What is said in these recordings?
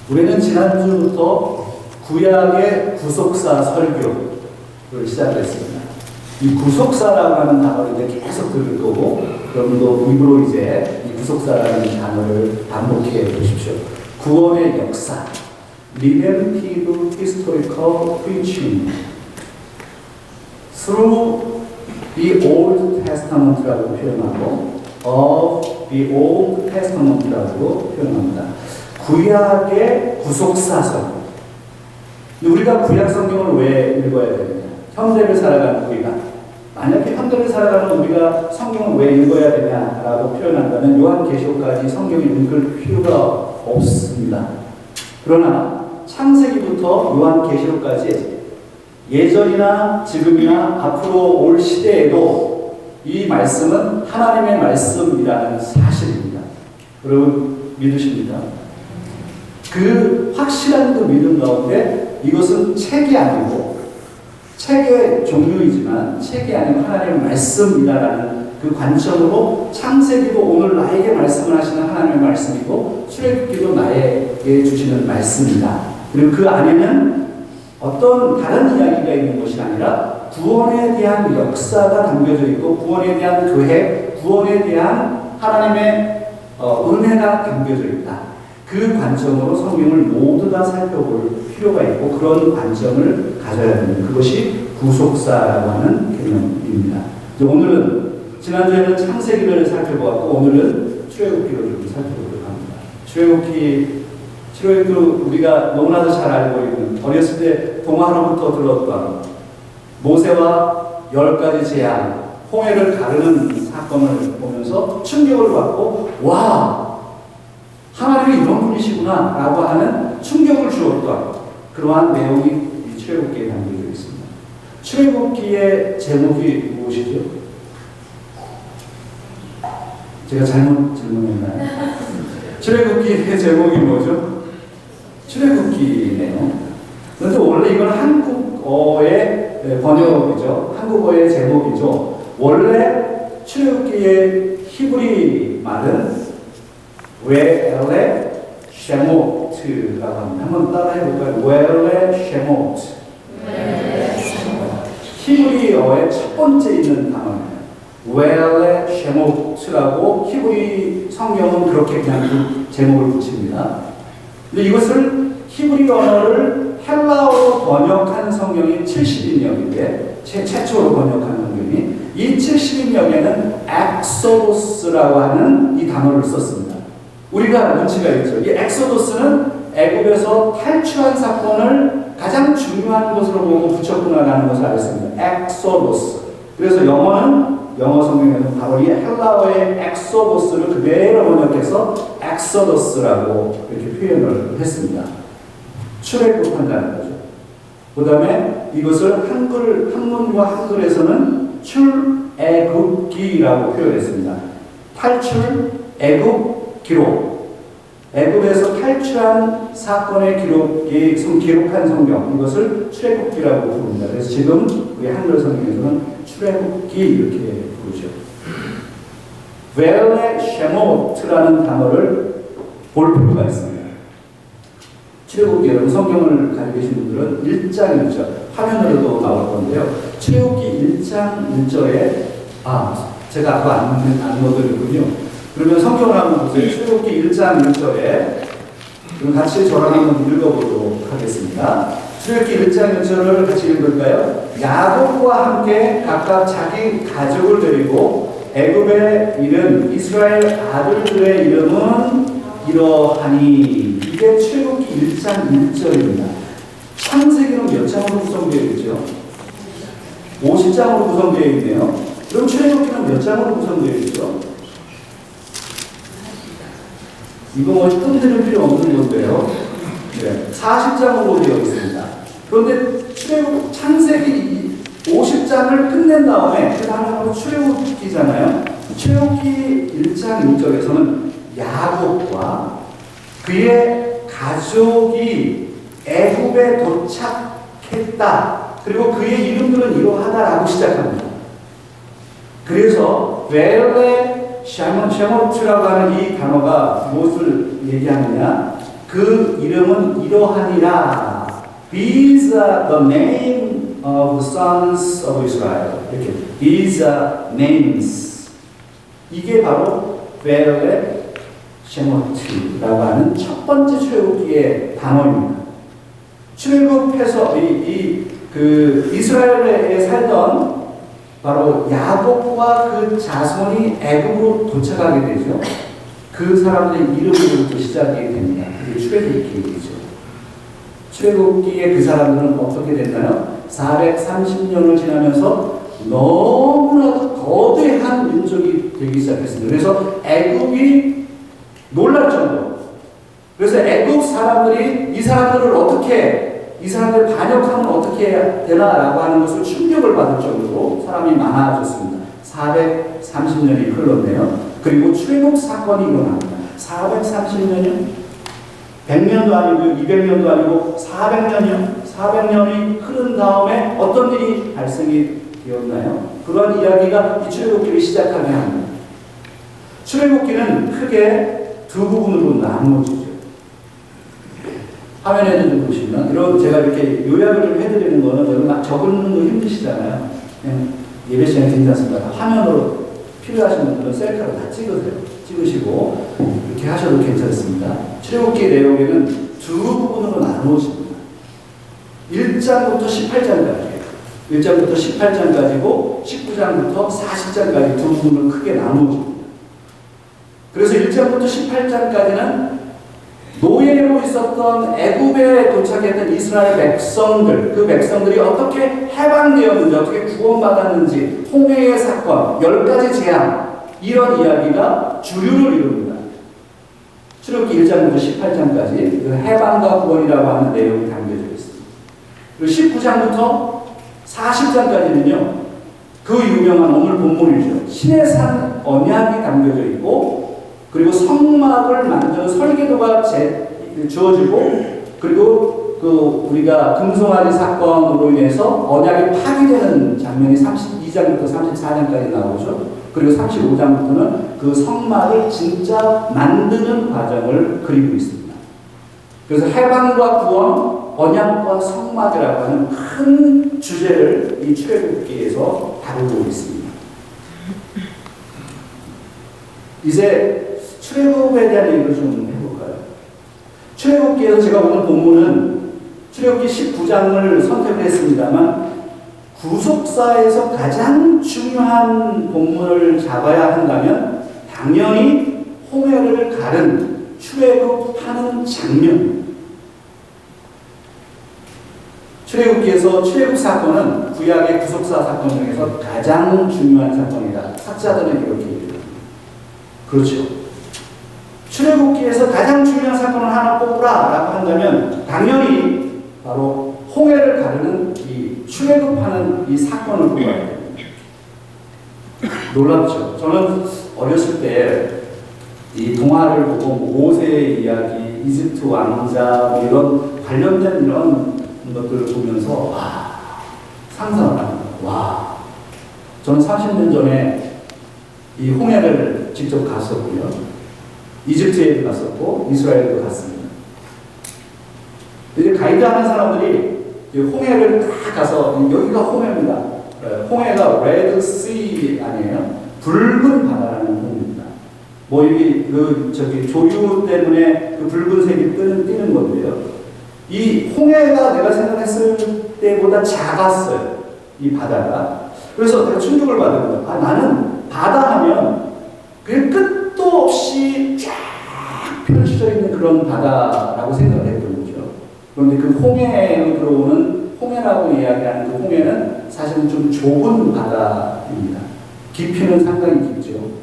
우리는 지난주부터 구약의 구속사 설교를 시작했습니다. 이 구속사라고 하는 단어를 이제 계속 들을 거고, 여러분도 입으로 이제 이 구속사라는 단어를 반복해 보십시오. 구원의 역사, redemptive historical preaching through the Old Testament라고 표현하고, of the Old Testament라고 표현합니다. 구약의 구속사설. 우리가 구약 성경을 왜 읽어야 되느냐? 현대를 살아가는 우리가. 만약에 현대를 살아가는 우리가 성경을 왜 읽어야 되냐라고 표현한다면 요한계시록까지 성경을 읽을 필요가 없습니다. 그러나 창세기부터 요한계시록까지 예전이나 지금이나 앞으로 올 시대에도 이 말씀은 하나님의 말씀이라는 사실입니다. 여러분 믿으십니까? 그 확실한 그 믿음 가운데 이것은 책이 아니고, 책의 종류이지만 책이 아니고 하나님의 말씀이다라는 그 관점으로 창세기도 오늘 나에게 말씀을 하시는 하나님의 말씀이고, 출애굽기도 나에게 주시는 말씀이다. 그리고 그 안에는 어떤 다른 이야기가 있는 것이 아니라 구원에 대한 역사가 담겨져 있고, 구원에 대한 계획, 구원에 대한 하나님의 은혜가 담겨져 있다. 그 관점으로 성경을 모두 다 살펴볼 필요가 있고, 그런 관점을 가져야 됩니다. 그것이 구속사라고 하는 개념입니다. 오늘은, 지난주에는 창세기를 살펴보았고, 오늘은 출애굽기를 좀 살펴보도록 합니다. 출애굽기 우리가 너무나도 잘 알고 있는, 어렸을 때 동화로부터 들었던 모세와 10가지 재앙, 홍해를 가르는 사건을 보면서 충격을 받고, 와! 하나님이 이런 분이시구나 라고 하는 충격을 주었던 그러한 내용이 이 출애굽기에 담겨져 있습니다. 출애굽기의 제목이 무엇이죠? 제가 잘못 질문했나요? 출애굽기의 제목이 뭐죠? 출애굽기네요. 그런데 원래 이건 한국어의 번역이죠. 한국어의 제목이죠. 원래 출애굽기의 히브리 말은 웨레 쉐모트라고 합니다. 한번 따라 해볼까요? 웨레 쉐모트. 히브리어의 첫 번째 있는 단어입니다. 웨레 쉐모트라고 히브리 성경은 그렇게 그냥 그 제목을 붙입니다. 근데 이것을 히브리 언어를 헬라어로 번역한 성경이 70인역인데, 최초로 번역한 성경이, 이 70인역에는 엑소도스라고 하는 이 단어를 썼습니다. 우리가 눈치가 있죠. 이 엑소도스는 애굽에서 탈출한 사건을 가장 중요한 것으로 보고 붙였구나라는 것을 알습니다. 엑소도스. 그래서 영어 성경에는 바로 이 헬라어의 엑소도스를 그대로 번역해서 엑소더스라고 이렇게 표현을 했습니다. 출애굽한다는 거죠. 그 다음에 이것을 한문과 한글에서는 출애굽기라고 표현했습니다. 탈출, 애굽, 기록. 애굽에서 탈출한 사건의 기록한 성경, 이것을 출애굽기라고 부릅니다. 그래서 지금 우리 한글 성경에서는 출애굽기 이렇게 부르죠. 벨레 쉐모트라는 단어를 볼 필요가 있습니다. 출애굽기, 여러분 성경을 가지고 계신 분들은 1장 1절, 화면으로도 나올 건데요. 출애굽기 1장 1절에, 제가 아까 안 넣어드렸군요. 그러면 성경을 한번 보세요. 출애굽기 1장 1절에 그럼 같이 저랑 한번 읽어보도록 하겠습니다. 출애굽기 1장 1절을 같이 읽을까요? 야곱과 함께 각각 자기 가족을 데리고 애굽에 이른 이스라엘 아들들의 이름은 이러하니. 이게 출애굽기 1장 1절입니다. 창세기는 몇 장으로 구성되어 있죠? 50장으로 구성되어 있네요. 그럼 출애굽기는 몇 장으로 구성되어 있죠? 이거 뭐 끈들을 필요 없는 건데요. 네, 40장으로 되어 있습니다. 그런데 창세기 50장을 끝낸 다음에 그 다음에 출애굽기잖아요. 출애굽기 1장 1절에서는 야곱과 그의 가족이 애굽에 도착했다. 그리고 그의 이름들은 이러하다라고 시작합니다. 그래서 벨레 쉐모트라고 하는 이 단어가 무엇을 얘기하느냐? 그 이름은 이러하니라. These are the name of the sons of Israel. 이렇게 These are names. 이게 바로 벨레 셰모트라고 하는 첫 번째 출애굽기의 단어입니다. 출애굽해서 그 이스라엘에 살던 바로 야곱과 그 자손이 애굽으로 도착하게 되죠. 그 사람들의 이름으로부터 시작이 됩니다. 그게 출애굽기이죠. 출애굽기에 그 사람들은 어떻게 됐나요? 430년을 지나면서 너무나도 거대한 민족이 되기 시작했습니다. 그래서 애굽이 놀랄 정도. 그래서 애굽 사람들이 이 사람들을 어떻게, 이 사람들 반역하면 어떻게 해야 되나라고 하는 것을 충격을 받을 정도로 사람이 많아졌습니다. 430년이 흘렀네요. 그리고 출애굽 사건이 일어납니다. 430년이요? 100년도 아니고 200년도 아니고 400년이요? 400년이 흐른 다음에 어떤 일이 발생이 되었나요? 그런 이야기가 이 출애굽기를 시작하게 합니다. 출애굽기는 크게 두 부분으로 나누어지죠. 화면에도 좀 보시면, 이런 제가 이렇게 요약을 좀 해드리는 거는 여러분 적는 거 힘드시잖아요. 예배 시간에 괜찮습니다. 화면으로 필요하신 분들은 셀카로 다 찍으시고 이렇게 하셔도 괜찮습니다. 출애굽기 내용에는 두 부분으로 나누어집니다. 1장부터 18장까지, 1장부터 18장까지고 19장부터 40장까지 두 부분을 크게 나누어집니다. 그래서 1장부터 18장까지는 노예로 있었던 애굽에 도착했던 이스라엘 백성들, 그 백성들이 어떻게 해방되었는지, 어떻게 구원받았는지, 홍해의 사건, 10가지 재앙, 이런 이야기가 주류를 이룹니다. 출애굽기 1장부터 18장까지 그 해방과 구원이라고 하는 내용이 담겨져 있습니다. 그리고 19장부터 40장까지는요, 그 유명한 오늘 본문이죠. 신의 산 언약이 담겨져 있고, 그리고 성막을 만드는 설계도가 주어지고, 그리고 그 우리가 금송아지 사건으로 인해서 언약이 파기되는 장면이 32장부터 34장까지 나오죠. 그리고 35장부터는 그 성막을 진짜 만드는 과정을 그리고 있습니다. 그래서 해방과 구원, 언약과 성막이라고 하는 큰 주제를 이 출애굽기에서 다루고 있습니다. 이제 출애굽에 대한 얘기를 좀 해볼까요? 출애굽기에서 제가 오늘 본문은 출애굽기 19장을 선택을 했습니다만, 구속사에서 가장 중요한 본문을 잡아야 한다면 당연히 홍해를 가른 출애굽하는 장면. 출애굽기에서 출애굽 사건은 구약의 구속사 사건 중에서 가장 중요한 사건이다. 학자들은 이렇게 얘기합니다. 그렇죠. 출애굽기에서 가장 중요한 사건을 하나 뽑으라라고 한다면 당연히 바로 홍해를 가르는 이 출애굽하는 이 사건을 뽑아야 됩니다. 놀랍죠. 저는 어렸을 때 이 동화를 보고 모세의 이야기, 이집트 왕자 이런 관련된 이런 것들을 보면서 상상을 합니다. 와, 저는 30년 전에 이 홍해를 직접 갔었고요. 이집트에도 갔었고 이스라엘도 갔습니다. 이제 가이드 하는 사람들이 홍해를 딱 가서, 여기가 홍해입니다. 홍해가 레드 씨 아니에요? 붉은 바다라는 홍해입니다. 뭐 여기 조류 때문에 그 붉은색이 뜨는 건데요. 이 홍해가 내가 생각했을 때보다 작았어요. 이 바다가. 그래서 내가 충격을 받은 거예요. 나는 바다 하면 그 끝도 없이 쫙 펼쳐져 있는 그런 바다라고 생각을 했던 거죠. 그런데 그 홍해로 들어오는, 홍해라고 이야기하는 그 홍해는 사실은 좀 좁은 바다입니다. 깊이는 상당히 깊죠.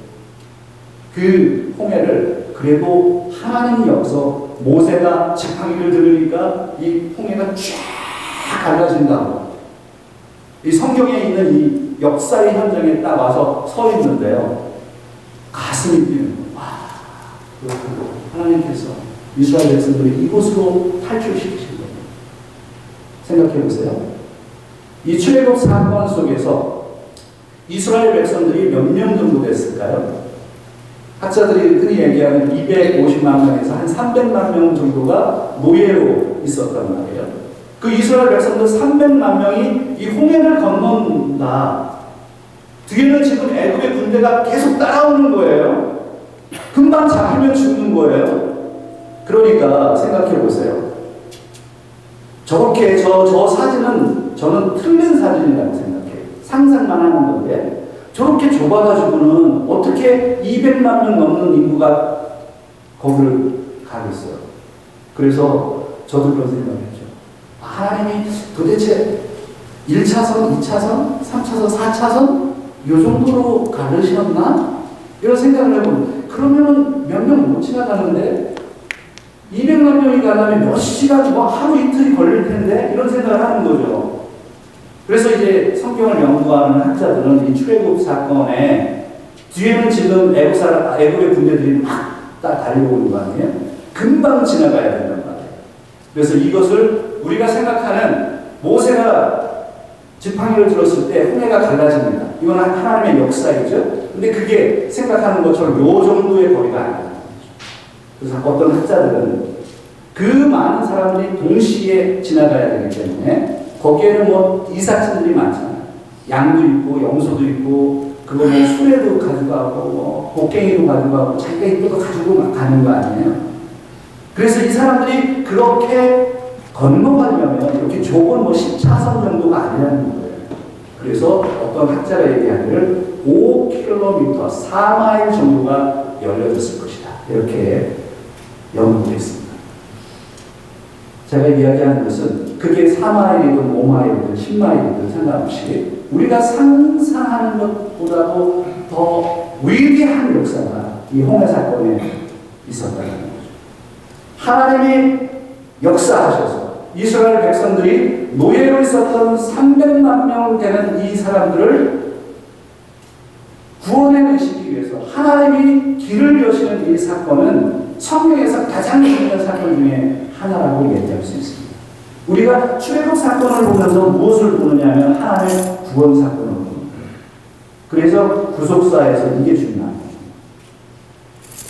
그 홍해를 그래도 하나님이 여기서 모세가 지팡이를 들으니까 이 홍해가 쫙 갈라진다고. 이 성경에 있는 이 역사의 현장에 딱 와서 서 있는데요. 가슴이 뛰는 거예요. 그렇군요. 하나님께서 이스라엘 백성들을 이곳으로 탈출시키신 거예요. 생각해 보세요. 이 출애굽 사건 속에서 이스라엘 백성들이 몇 명 정도 됐을까요? 학자들이 흔히 얘기하는 250만 명에서 한 300만 명 정도가 노예로 있었단 말이에요. 그 이스라엘 백성들 300만 명이 이 홍해를 건넌다. 뒤에는 지금 애굽의 군대가 계속 따라오는 거예요. 금방 잡히면 죽는 거예요. 그러니까 생각해 보세요. 저렇게 저 사진은 저는 틀린 사진이라고 생각해요. 상상만 하는 건데 저렇게 좁아가지고는 어떻게 200만 명 넘는 인구가 거기를 가겠어요. 그래서 저도 그런 생각했죠. 하나님이 도대체 1차선, 2차선, 3차선, 4차선 이 정도로 가르셨나? 이런 생각을 해보면 그러면은 몇 명 못 지나가는데 200만 명이 가려면 몇 시간, 하루 이틀이 걸릴 텐데 이런 생각을 하는 거죠. 그래서 이제 성경을 연구하는 학자들은 이 출애굽 사건에 뒤에는 지금 애굽의 군대들이 막 달려오는 거 아니에요? 금방 지나가야 된단 말이에요. 그래서 이것을 우리가 생각하는 모세가 지팡이를 들었을 때 홍해가 갈라집니다. 이건 하나님의 역사이죠. 근데 그게 생각하는 것처럼 요 정도의 거리가 아니다. 그래서 어떤 학자들은 그 많은 사람들이 동시에 지나가야 되기 때문에 거기에는 뭐 이사친들이 많잖아요. 양도 있고 염소도 있고 그거 뭐 수레도 가져가고 뭐 곡괭이도 가져가고 자기가 이쁘도 가지고 막 가는 거 아니에요. 그래서 이 사람들이 그렇게 건너가려면 이렇게 좁은 뭐 10차선 정도가 아니라는 거예요. 그래서 어떤 학자가 얘기하기를 5km, 4마일 정도가 열려졌을 것이다. 이렇게 연구했습니다. 제가 이야기하는 것은 그게 4마일이든 5마일이든 10마일이든 상관없이 우리가 상상하는 것보다도 더 위대한 역사가 이 홍해 사건에 있었다는 거죠. 하나님이 역사하셔서 이스라엘 백성들이 노예로 있었던 300만 명 되는 이 사람들을 구원해내시기 위해서 하나님이 길을 여시는 이 사건은 성경에서 가장 중요한 사건 중에 하나라고 얘기할 수 있습니다. 우리가 출애굽 사건을 보면서 무엇을 보느냐면 하나님의 구원 사건을 봅니다. 그래서 구속사에서 이게 중요합니다.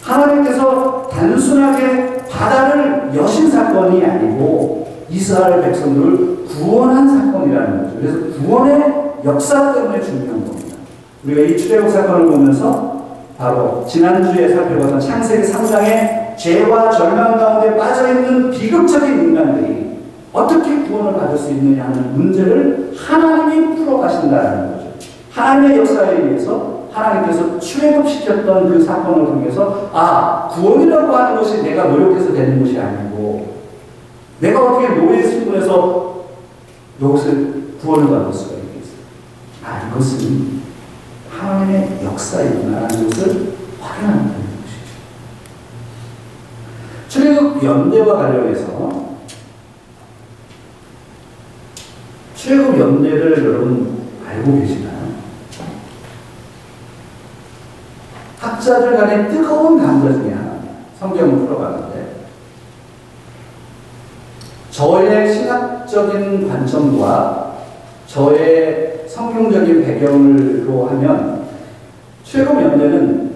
하나님께서 단순하게 바다를 여신 사건이 아니고 이스라엘 백성들을 구원한 사건이라는 거죠. 그래서 구원의 역사 때문에 중요한 겁니다. 우리가 이 출애굽 사건을 보면서 바로 지난주에 살펴봤던 창세기 3장의 죄와 절망 가운데 빠져있는 비극적인 인간들이 어떻게 구원을 받을 수 있느냐 하는 문제를 하나님이 풀어가신다는 거죠. 하나님의 역사에 의해서 하나님께서 출애굽시켰던 그 사건을 통해서 구원이라고 하는 것이 내가 노력해서 되는 것이 아니고 내가 어떻게 노예 신분에서 여기서 구원을 받을 수가 있겠어요. 이것은 하나님의 역사이구나라는 것을 확인하는 것이죠. 출애굽 연대와 관련해서 출애굽 연대를 여러분 알고 계시나요? 학자들 간의 뜨거운 감자 중에 하나입니다. 성경을 풀어가는데 저의 신학적인 관점과 저의 성경적인 배경으로 하면 출애굽 연대는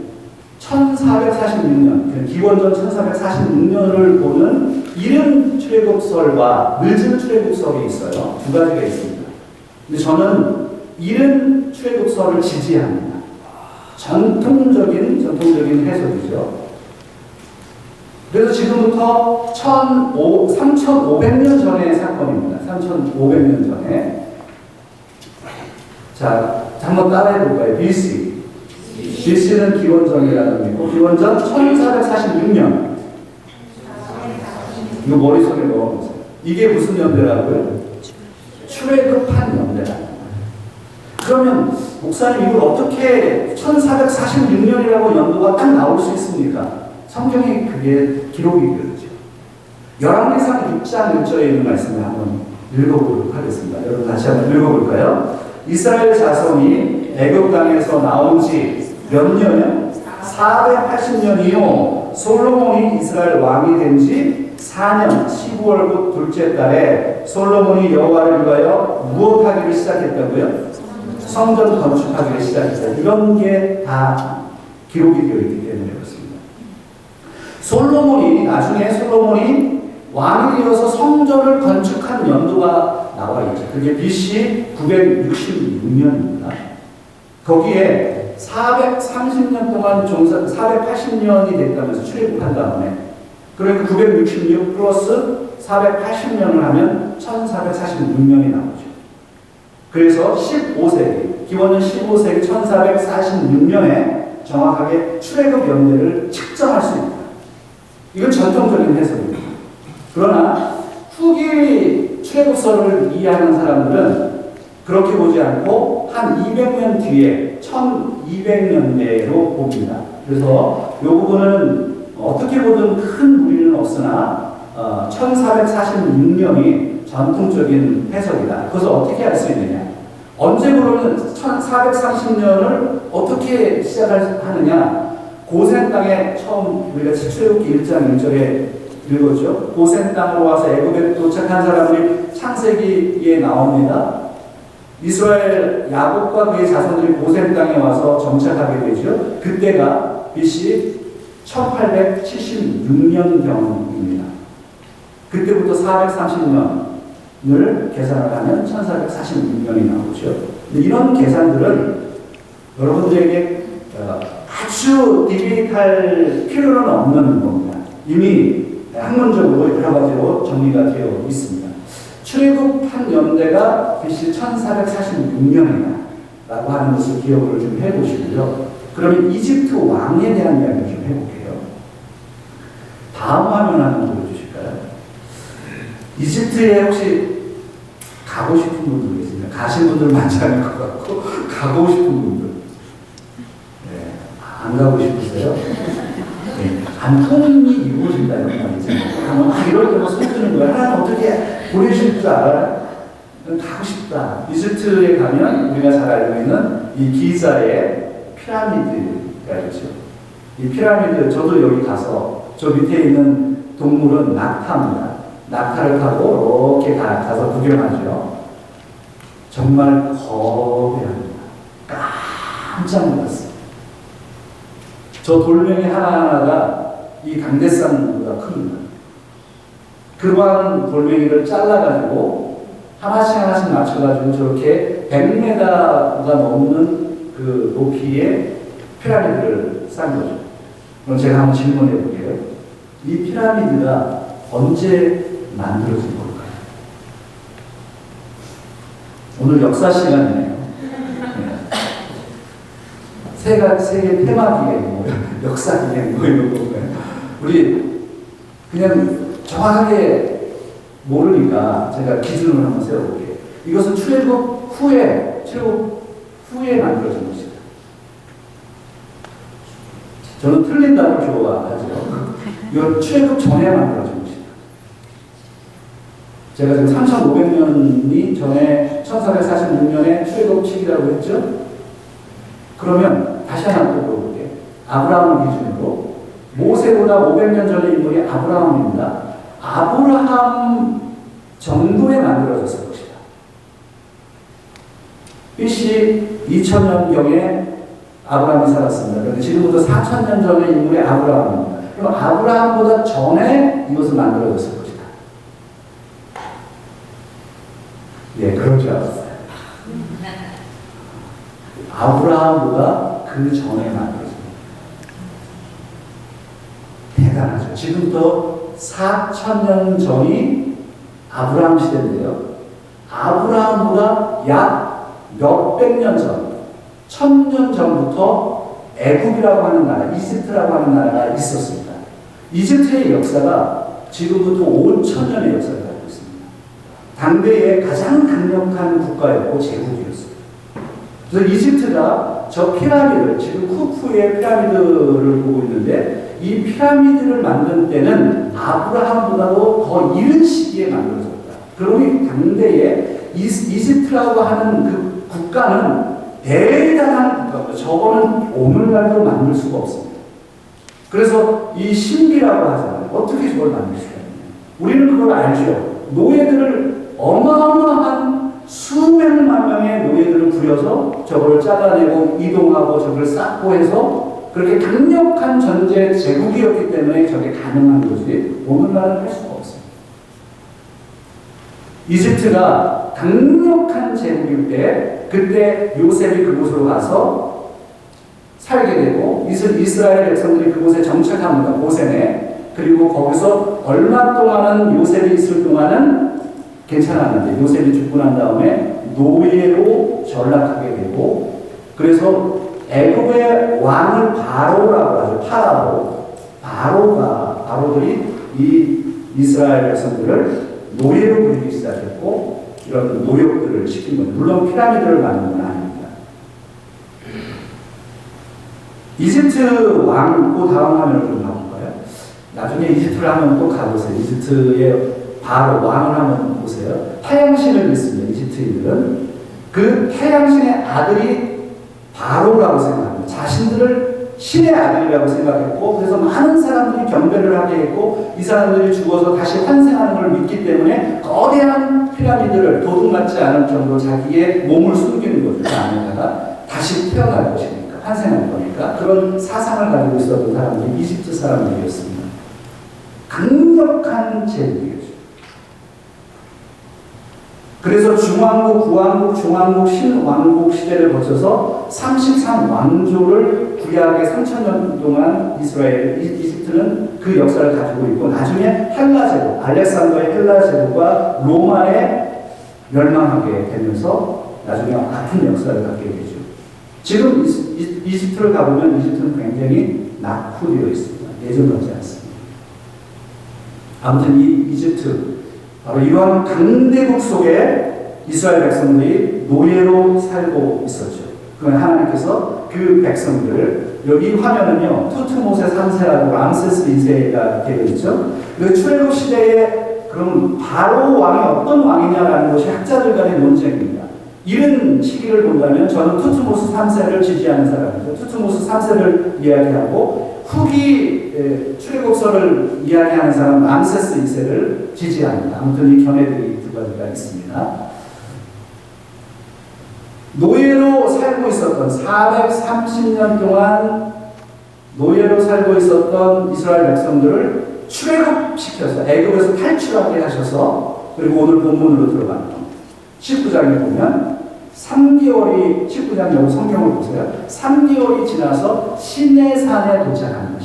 1446년, 기원전 1446년을 보는 이른 출애굽설과 늦은 출애굽설이 있어요. 두 가지가 있습니다. 근데 저는 이른 출애굽설을 지지합니다. 전통적인 해석이죠. 그래서 지금부터 3500년 전의 사건입니다. 3500년 전에. 자, 한번 따라해 볼까요? BC. BC는 기원전이라는 의미고, 기원전 1446년. 이거 머릿속에 넣어보세요. 이게 무슨 연대라고요? 출애굽한 연대라. 그러면 목사님 이걸 어떻게 1446년이라고 연도가 딱 나올 수 있습니까? 성경에 그게 기록이 되죠. 열왕기상 6장 1절에 있는 말씀을 한번 읽어보도록 하겠습니다. 여러분 같이 한번 읽어볼까요? 이스라엘 자손이 애굽 땅에서 나온 지 몇 년이요? 480년 이후 솔로몬이 이스라엘 왕이 된 지 4년 12월 곧 둘째 달에 솔로몬이 여호와를 위하여 무엇하기를 시작했다고요? 성전 건축하기를 시작했어요. 이런 게 다 기록이 되어 있기 때문에 그렇습니다. 나중에 솔로몬이 왕이 되어서 성전을 건축한 연도가 나와 있죠. 그게 BC 966년입니다. 거기에 430년 동안 480년이 됐다면서 출애굽한 다음에, 그러니까 966 플러스 480년을 하면 1446년이 나오죠. 그래서 15세기, 기원전 15세기 1446년에 정확하게 출애굽 연대를 측정할 수 있다. 이건 전통적인 해석입니다. 그러나 후기 출애굽서를 이해하는 사람들은 그렇게 보지 않고 한 200년 뒤에 1200년대로 봅니다. 그래서 이 부분은 어떻게 보든 큰 무리는 없으나 1446년이 전통적인 해석이다. 그것을 어떻게 알 수 있느냐? 언제부로는 1430년을 어떻게 시작하느냐? 고센 땅에 처음 우리가 출애굽기 1장 1절에 읽었죠. 고센 땅으로 와서 애굽에 도착한 사람들이 창세기에 나옵니다. 이스라엘 야곱과 그의 자손들이 고센 땅에 와서 정착하게 되죠. 그때가 BC 1876년경입니다. 그때부터 430년을 계산을 하면 1446년이 나오죠. 이런 계산들은 여러분들에게 아주 디베이트할 필요는 없는 겁니다. 이미 학문적으로 여러 가지로 정리가 되어 있습니다. 출애굽한 연대가 BC 1446년이다 라고 하는 것을 기억을 좀 해보시고요. 그러면 이집트 왕에 대한 이야기를 좀 해볼게요. 다음 화면 한번 보여주실까요? 이집트에 혹시 가고 싶은 분들 계십니까? 가신 분들 많지 않을 것 같고 가고 싶은 분들. 네, 안 가고 싶으세요? 네, 한통이 이루어진다 이런 말 있잖아요. 막 이럴 때만 손 드는 거야. 하나는 어떻게 보내실 줄 알아요? 가고 싶다. 이집트에 가면 우리가 잘 알고 있는 이 기자의 피라미드가 있죠. 이 피라미드, 저도 여기 가서 저 밑에 있는 동물은 낙타입니다. 낙타를 타고 이렇게 가서 구경하죠. 정말 거대합니다. 깜짝 놀랐어요. 저 돌멩이 하나하나가 이 강대상보다 큽니다. 그러한 돌멩이를 잘라가지고 하나씩 맞춰가지고 저렇게 100m가 넘는 그 높이의 피라미드를 쌓은 거죠. 그럼 제가 한번 질문해 볼게요. 이 피라미드가 언제 만들어진 걸까요? 오늘 역사 시간이네요. 네. 세계 테마 기획, 역사 기획 이런 건가요? 우리 그냥 정확하게 모르니까 제가 기준을 한번 세워볼게요. 이것은 출애굽 후에 만들어진 것이다. 저는 틀린 답을 좋아하죠. 이건 출애굽 전에 만들어진 것이다. 제가 지금 3500년이 전에 1446년에 출애굽식이라고 했죠? 그러면 다시 하나 또 물어볼게요. 아브라함을 기준으로 모세보다 500년 전의 인물이 아브라함입니다. 아브라함 정도에 만들어졌을 것이다. BC 2000년경에 아브라함이 살았습니다. 그런데 지금부터 4000년 전의 인물이 아브라함입니다. 그럼 아브라함보다 전에 이것을 만들어졌을 것이다. 예, 그럴 줄 알았어요. 아브라함보다 그 전에 만들어졌습니다. 대단하죠. 지금부터 4000년 전이 아브라함 시대인데요. 아브라함보다 약 몇백 년 전, 1000년 전부터 애굽이라고 하는 나라, 이집트라고 하는 나라가 있었습니다. 이집트의 역사가 지금부터 5000년의 역사를 가지고 있습니다. 당대의 가장 강력한 국가였고 제국이었습니다. 그래서 이집트가 저 피라미드, 지금 쿠프의 피라미드를 보고 있는데 이 피라미드를 만든 때는 아브라함보다도 더 이른 시기에 만들어졌다. 그러니 당대의 이집트라고 하는 그 국가는 대단한 국가입니다. 저거는 오늘날도 만들 수가 없습니다. 그래서 이 신비라고 하잖아요. 어떻게 저걸 만들 수가 있느냐. 우리는 그걸 알죠. 노예들을 어마어마한 수백만 명의 노예들을 부려서 저걸 잘라내고 이동하고 저걸 쌓고 해서 그렇게 강력한 전제 제국이었기 때문에 저게 가능한 거지 오늘날은 할 수가 없어요. 이집트가 강력한 제국일 때 그때 요셉이 그곳으로 가서 살게 되고 이스라엘 백성들이 그곳에 정착합니다. 고센에. 그리고 거기서 얼마 동안은 요셉이 있을 동안은 괜찮았는데 요셉이 죽고 난 다음에 노예로 전락하게 되고 그래서 애굽의 왕이 바로라고 하죠. 바로들이 이 이스라엘 백성들을 노예로 부리기 시작했고 이런 노역들을 시킨 거예요. 물론 피라미드를 만든 건 아닙니다. 이집트 왕, 그 다음 화면을 좀 봐볼까요? 나중에 이집트를 한번 또 가보세요. 이집트의 바로 왕을 한번 보세요. 태양신을 믿습니다. 이집트인들은 그 태양신의 아들이 바로라고 생각합니다. 자신들을 신의 아들이라고 생각했고 그래서 많은 사람들이 경배를 하게 했고 이 사람들이 죽어서 다시 환생하는 걸 믿기 때문에 거대한 피라미드를 도둑맞지 않을 정도로 자기의 몸을 숨기는 거죠. 그 안에다가 다시 태어날 것이니까 환생할 거니까 그런 사상을 가지고 있었던 사람들이 이집트 사람들이었습니다. 강력한 제국이었죠. 그래서 중왕국, 구왕국, 중왕국, 신왕국 시대를 거쳐서 33왕조를 구약의 3000년 동안 이집트는 그 역사를 가지고 있고 나중에 헬라 제국, 알렉산더의 헬라 제국과 로마에 멸망하게 되면서 나중에 같은 역사를 갖게 되죠. 지금 이집트를 가보면 이집트는 굉장히 낙후되어 있습니다. 예전 같지 않습니다. 아무튼 이 이집트 바로 이러한 강대국 속에 이스라엘 백성들이 노예로 살고 있었죠. 그러면 하나님께서 그 백성들을 여기 화면은요 투트모세 3세라고 람세스 2세가 되어 있죠. 그 출애굽 시대에 그럼 바로 왕이 어떤 왕이냐라는 것이 학자들 간의 논쟁입니다. 이런 시기를 본다면 저는 투트모스 3세를 지지하는 사람이죠. 투트모스 3세를 이야기하고 후기 출애굽서를 이야기하는 사람 람세스 2세를 지지합니다. 아무튼 이 견해들이 두 가지가 있습니다. 노예로 살고 있었던 430년 동안 노예로 살고 있었던 이스라엘 백성들을 출애굽시켜서 애굽에서 탈출하게 하셔서 그리고 오늘 본문으로 들어가는 겁니다. 19장에 보면 3개월이 19장 여기 성경을 보세요. 3개월이 지나서 시내산에 도착합니다.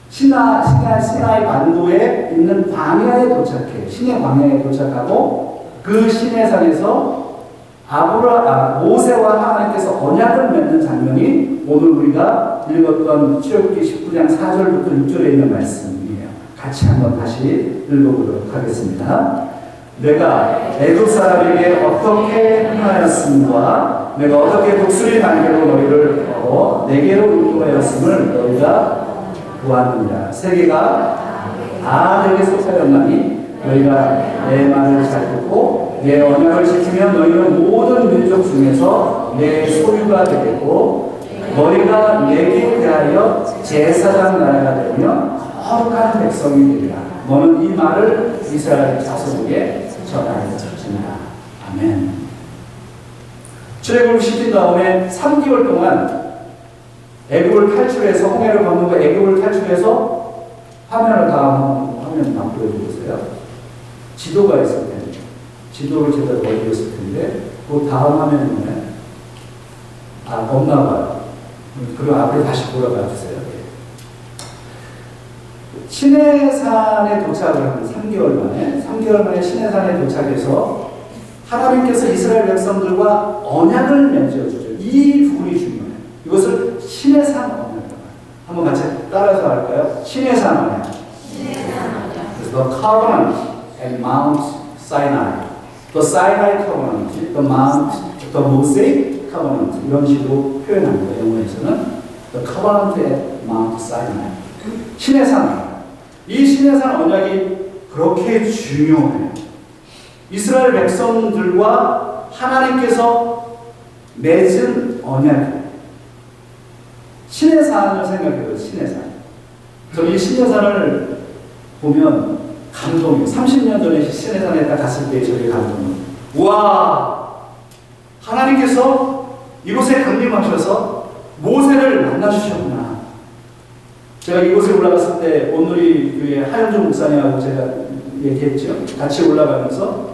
시나이 반도에 있는 광야에 도착해요. 시내 광야에 도착하고 그 시내산에서 모세와 하나님께서 언약을 맺는 장면이 오늘 우리가 읽었던 출애굽기 19장 4절부터 6절에 있는 말씀이에요. 같이 한번 다시 읽어보도록 하겠습니다. 내가 애굽 사람에게 어떻게 행하였음과 내가 어떻게 독수리 날개로 너희를 얻어 내게로 인도하였음을 너희가 보았느니라. 세계가 다 내게 속하였나니 너희가 내 말을 잘 듣고 내 언약을 지키면 너희는 모든 민족 중에서 내 소유가 되겠고 너희가 내게 대하여 제사장 나라가 되며 거룩한 백성이 되리라. 너는 이 말을 이스라엘 자손에게 전하였습니다. 아멘. 출애굽을 시킨 다음에 3개월 동안 애굽을 탈출해서 홍해를 건너고 애굽을 탈출해서 화면 한번 보여주세요. 지도가 있을 텐데 지도를 제대로 올렸을 텐데 그 다음 화면에 보면 없나 봐요. 그리고 앞에 다시 돌아가 주세요. 시내산에 도착을 하는 3개월 만에 시내산에 도착해서 하나님께서 이스라엘 백성들과 언약을 맺어주죠. 이 부분이 중요해요. 이것을 시내산 언약이라고 해요. 한번 같이 따라서 할까요? 시내산 언약. 그래서 The Covenant at Mount Sinai. The Sinai Covenant, the Mosaic Covenant 이런 식으로 표현합니다. 영어에서는 The Covenant at Mount Sinai. 시내산 언약. 이 시내산 언약이 그렇게 중요해요. 이스라엘 백성들과 하나님께서 맺은 언약이에요. 시내산을 생각해요. 시내산. 저 이 시내산을 보면 감동이에요. 30년 전에 시내산에 딱 갔을 때 저게 감동이에요. 우와! 하나님께서 이곳에 강림하셔서 모세를 만나주셨구나. 제가 이곳에 올라갔을 때 온누리 교회 하현종 목사님하고 제가 얘기했죠. 같이 올라가면서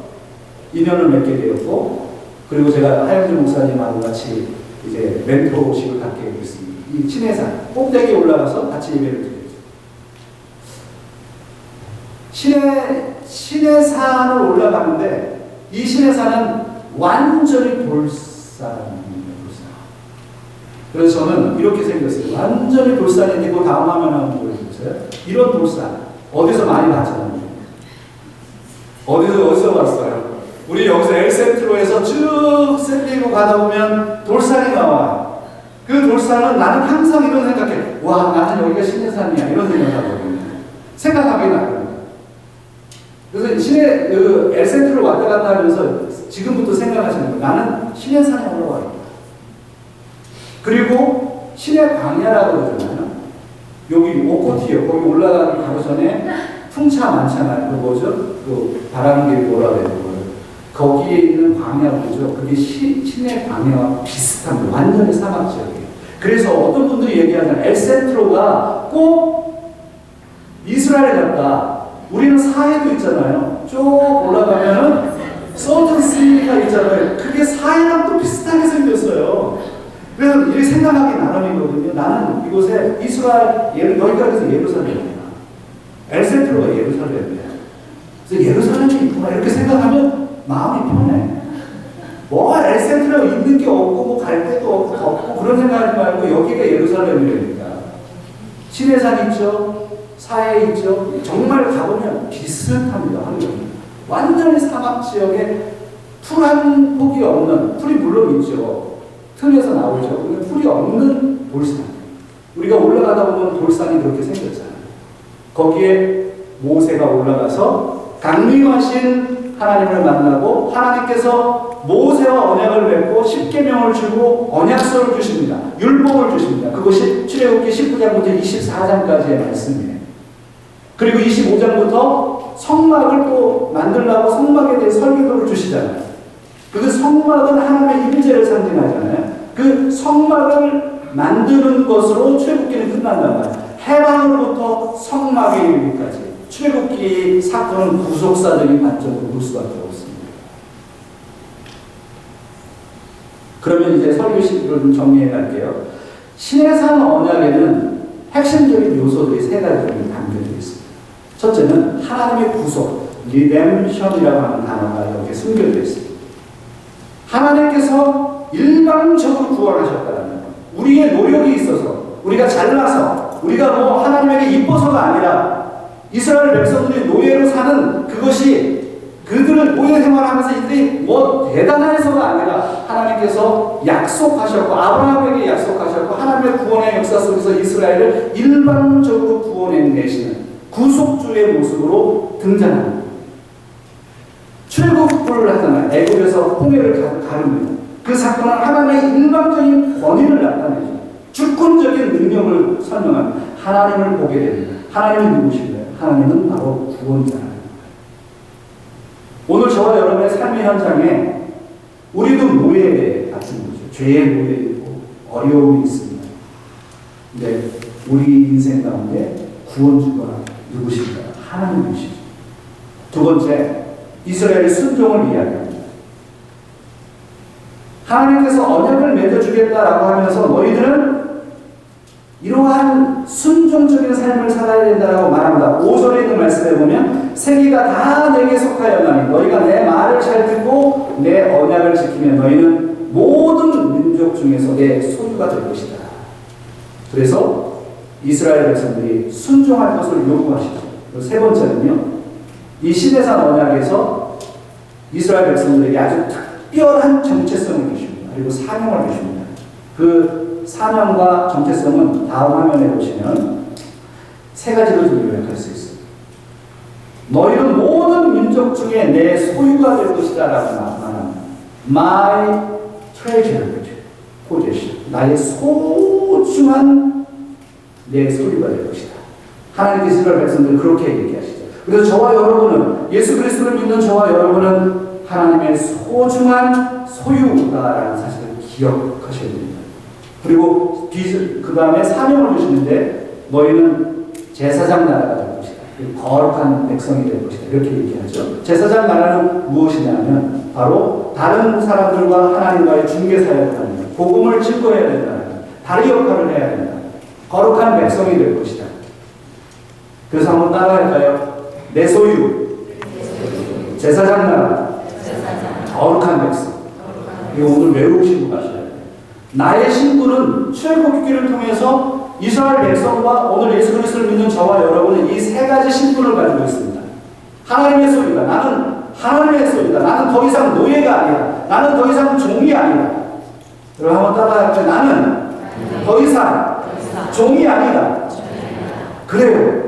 인연을 맺게 되었고, 그리고 제가 하현종 목사님하고 같이 이제 멘토식을 갖게 됐습니다. 이 신해산 꼭대기에 올라가서 같이 예배를 드렸죠. 신해산을 올라가는데 이 신해산은 완전히 돌산입니다. 돌산. 그래서 저는 이렇게 생겼어요. 완전히 돌산인데 그 다음 화면 한번 보여주세요. 이런 돌산 어디서 많이 봤잖아요. 어디서 봤어요? 우리 여기서 엘센트로에서 쭉 샌디에고 가다 보면 돌산이 나와요. 그 돌산은 나는 항상 이런 생각해. 와, 나는 여기가 신해산이야. 이런 생각하거든요. 생각하게 나거든요. 그래서 엘센트로 왔다 갔다 하면서 지금부터 생각하시는 거예요. 나는 신해산에 올라와요. 그리고 신해 광야라고 그러잖아요. 여기 오코티요. 거기 올라가기 바로 전에 풍차 많잖아요. 그 뭐죠? 그 바람길이 뭐라 그래요? 거기에 있는 광야죠. 그게 신의 광야와 비슷합니다. 완전히 사막 지역이에요. 그래서 어떤 분들이 얘기하잖아요. 엘센트로가 꼭 이스라엘 같다. 우리는 사해도 있잖아요. 쭉 올라가면은 소든시가 있잖아요. 그게 사해랑 또 비슷하게 생겼어요. 그래서 이렇게 생각하기 나름이거든요. 나는 이곳에 이스라엘, 여기가 그래서 예루살렘이야. 엘센트로가 예루살렘이야. 그래서 예루살렘이 있구나. 이렇게 생각하면 마음이 편해. 뭐가 엘센트로 있는 게 없고 뭐 갈 데도 없고 그런 생각하지 말고 여기가 예루살렘이라니까. 신해산 있죠. 사해 있죠. 정말 가보면 비슷합니다. 환경이. 완전히 사막 지역에 풀 한 폭이 없는, 풀이 물론 있죠. 틈에서 나오죠. 근데 풀이 없는 돌산. 우리가 올라가다 보면 돌산이 그렇게 생겼잖아요. 거기에 모세가 올라가서 강림하신 하나님을 만나고 하나님께서 모세와 언약을 맺고 십계명을 주고 언약서를 주십니다. 율법을 주십니다. 그것이 출애굽기 19장부터 24장까지의 말씀이에요. 그리고 25장부터 성막을 또 만들라고 성막에 대해 설계도를 주시잖아요. 그 성막은 하나님의 임재를 상징하잖아요. 그 성막을 만드는 것으로 출애굽기는 끝난단 말이에요. 해방으로부터 성막에 이르기까지 출애굽기 사건은 구속사적인 관점으로 볼 수밖에 없습니다. 그러면 이제 설교식을 좀 정리해 갈게요. 신해산 언약에는 핵심적인 요소들이 세 가지로 담겨져 있습니다. 첫째는 하나님의 구속, 리뎀션이라고 하는 단어가 여기에 숨겨져 있습니다. 하나님께서 일방적으로 구원하셨다는 것. 우리의 노력이 있어서, 우리가 잘나서, 우리가 뭐 하나님에게 이뻐서가 아니라 이스라엘 백성들이 노예로 사는 그것이 그들을 노예 생활하면서 이들이 뭐 대단해서가 아니라 하나님께서 약속하셨고 아브라함에게 약속하셨고 하나님의 구원의 역사 속에서 이스라엘을 일방적으로 구원해내시는 구속주의 모습으로 등장합니다. 출국을 하잖아요. 애굽에서 홍해를 가릅니다. 그 사건은 하나님의 일방적인 권위를 나타내죠. 주권적인 능력을 설명합니다. 하나님을 보게 됩니다. 하나님은 누구신가요? 하나님은 바로 구원자입니다. 오늘 저와 여러분의 삶의 현장에 우리도 노예 같은 거죠. 죄의 노예이고 어려움이 있습니다. 근데 우리 인생 가운데 구원주가 누구신가요? 하나님이시죠. 두 번째, 이스라엘의 순종을 이야기합니다. 하나님께서 언약을 맺어주겠다라고 하면서 너희들은 이러한 순종적인 삶을 살아야 된다라고 말합니다. 5절에 있는 말씀에 보면 세계가 다 내게 속하였나니 너희가 내 말을 잘 듣고 내 언약을 지키면 너희는 모든 민족 중에서 내 소유가 될 것이다. 그래서 이스라엘 백성들이 순종할 것을 요구하시죠. 세 번째는요, 이 시내산 언약에서 이스라엘 백성들에게 아주 특별한 정체성을 주십니다. 그리고 사명을 주십니다. 그 사명과 정체성은 다음 화면에 보시면 세 가지로 좀 요약할 수 있습니다. 너희는 모든 민족 중에 내 소유가 될 것이다 라고 말합니다. My treasured possession. 나의 소중한 내 소유가 될 것이다. 하나님께서 이스라엘 백성들을 그렇게 얘기하시죠. 그래서 저와 여러분은, 예수 그리스도를 믿는 저와 여러분은 하나님의 소중한 소유다라는 사실을 기억하셔야 됩니다. 그리고 그 다음에 사명을 주시는데 너희는 제사장 나라가 될 것이다. 거룩한 백성이 될 것이다. 이렇게 얘기하죠. 제사장 나라는 무엇이냐면 바로 다른 사람들과 하나님과의 중개 사역을 하는 것, 복음을 증거해야 된다는 것, 다리 역할을 해야 된다. 거룩한 백성이 될 것이다. 그래서 한번 따라할까요? 내 소유, 제사장 나라, 거룩한 백성. 이거 오늘 외우시고 가셔야 돼요. 나의 신분은 출애굽기를 통해서 이스라엘 백성과 오늘 예수 그리스도를 믿는 저와 여러분은 이 세 가지 신분을 가지고 있습니다. 하나님의 소유다. 나는 하나님의 소유다. 나는 더 이상 노예가 아니다. 나는 더 이상 종이 아니다. 여러분 한번 따라할까요? 나는 더 이상 종이 아니다. 그래요.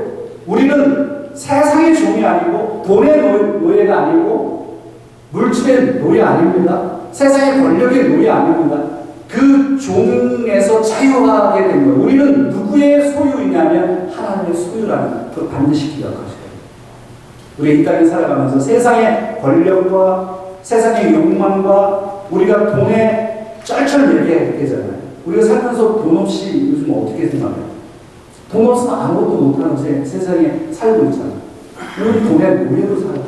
우리는 세상의 종이 아니고 돈의 노예가 아니고 물질의 노예 아닙니다. 세상의 권력의 노예 아닙니다. 그 종에서 자유하게 된 거예요. 우리는 누구의 소유이냐면 하나님의 소유라는 걸 반드시 기억하셔야 돼요. 우리 이 땅에 살아가면서 세상의 권력과 세상의 욕망과 우리가 돈에 쩔쩔매게 되잖아요. 우리가 살면서 돈 없이 요즘 어떻게 생각해요? 돈 없으면 아무것도 못하는 세상에 살고 있잖아요. 우리 돈의 노예로 살아요.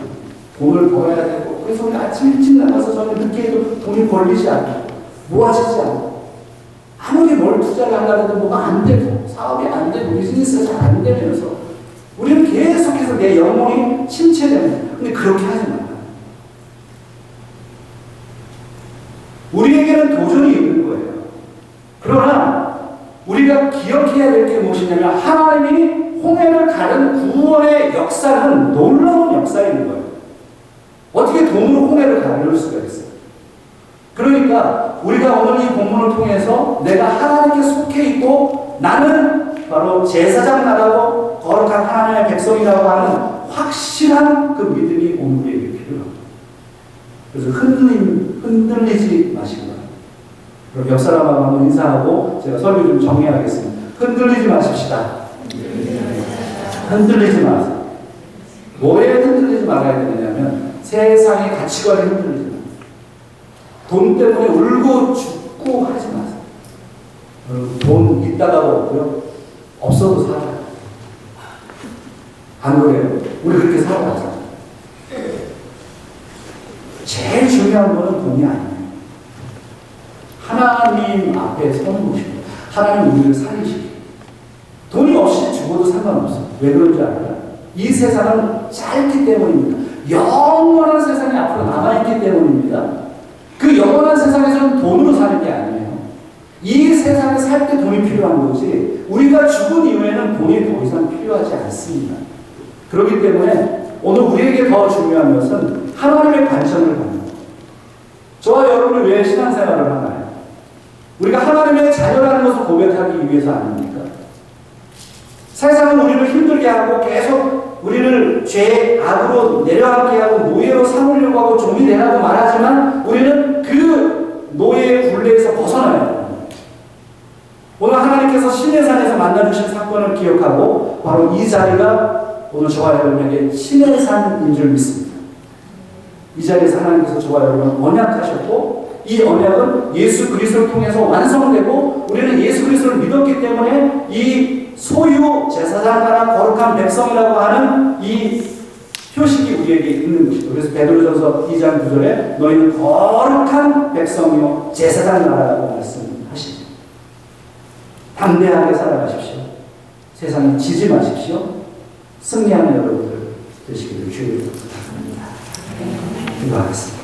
돈을 벌어야 되고 그래서 우리 아침 일찍 나가서 저녁 늦게 해도 돈이 벌리지 않고 모아지지 않고 아무리 뭘 투자를 하려고 뭐가 안 되고 사업이 안 되고 비즈니스가 잘 안 되면서 우리는 계속해서 내 영혼이 침체되는. 근데 그렇게 하지 말아요. 우리에게는 도전이 있는 거예요. 그러나 우리가 기억해야 될 게 무엇이냐면 하나님이 홍해를 가른 구원의 역사는 놀라운 역사인 거예요. 어떻게 돈으로 홍해를 가를 수가 있어요? 그러니까 우리가 오늘 이 본문을 통해서 내가 하나님께 속해 있고 나는 바로 제사장 나라고 거룩한 하나님의 백성이라고 하는 확실한 그 믿음이 오늘 우리에게 필요합니다. 그래서 흔들리지 마시고 그럼 옆 사람하고 한번 인사하고 제가 설교 좀 정리하겠습니다. 흔들리지 마십시다. 흔들리지 마세요. 뭐에 흔들리지 말아야 되느냐면 세상의 가치관에 흔들리지 마세요. 돈 때문에 울고 죽고 하지 마세요. 돈 있다가도 없고요. 없어도 살아요. 안 그래요? 우리 그렇게 살아가잖아요. 제일 중요한 거는 돈이 아니에요. 하나님 앞에 서는 것입니다. 하나님 우리를 살리시기. 돈이 없이 죽어도 상관없어요. 왜 그런지 알아요? 이 세상은 짧기 때문입니다. 영원한 세상이 앞으로 남아있기 때문입니다. 그 영원한 세상에서는 돈으로 사는 게 아니에요. 이 세상에 살 때 돈이 필요한 거지 우리가 죽은 이후에는 돈이 더 이상 필요하지 않습니다. 그렇기 때문에 오늘 우리에게 더 중요한 것은 하나님의 관점을 갖는 거예요. 저와 여러분이 왜 신앙생활을 하나요? 우리가 하나님의 자녀라는 것을 고백하기 위해서 아닙니까? 세상은 우리를 힘들게 하고 계속 우리를 죄의 악으로 내려앉게 하고 노예로 삼으려고 하고 종이 되라고 말하지만 우리는 그 노예의 굴레에서 벗어나야 합니다. 오늘 하나님께서 시내산에서 만나주신 사건을 기억하고 바로 이 자리가 오늘 저와 여러분에게 시내산인 줄 믿습니다. 이 자리에서 하나님께서 저와 여러분을 언약하셨고 이 언약은 예수 그리스도를 통해서 완성되고 우리는 예수 그리스도를 믿었기 때문에 이 소유 제사장 나라 거룩한 백성이라고 하는 이 표식이 우리에게 있는 것이죠. 그래서 베드로전서 2장 9절에 너희는 거룩한 백성이요 제사장 나라라고 말씀하시죠. 담대하게 살아가십시오. 세상에 지지 마십시오. 승리하는 여러분들 되시기를 주의로 부탁합니다. 기도하겠습니다.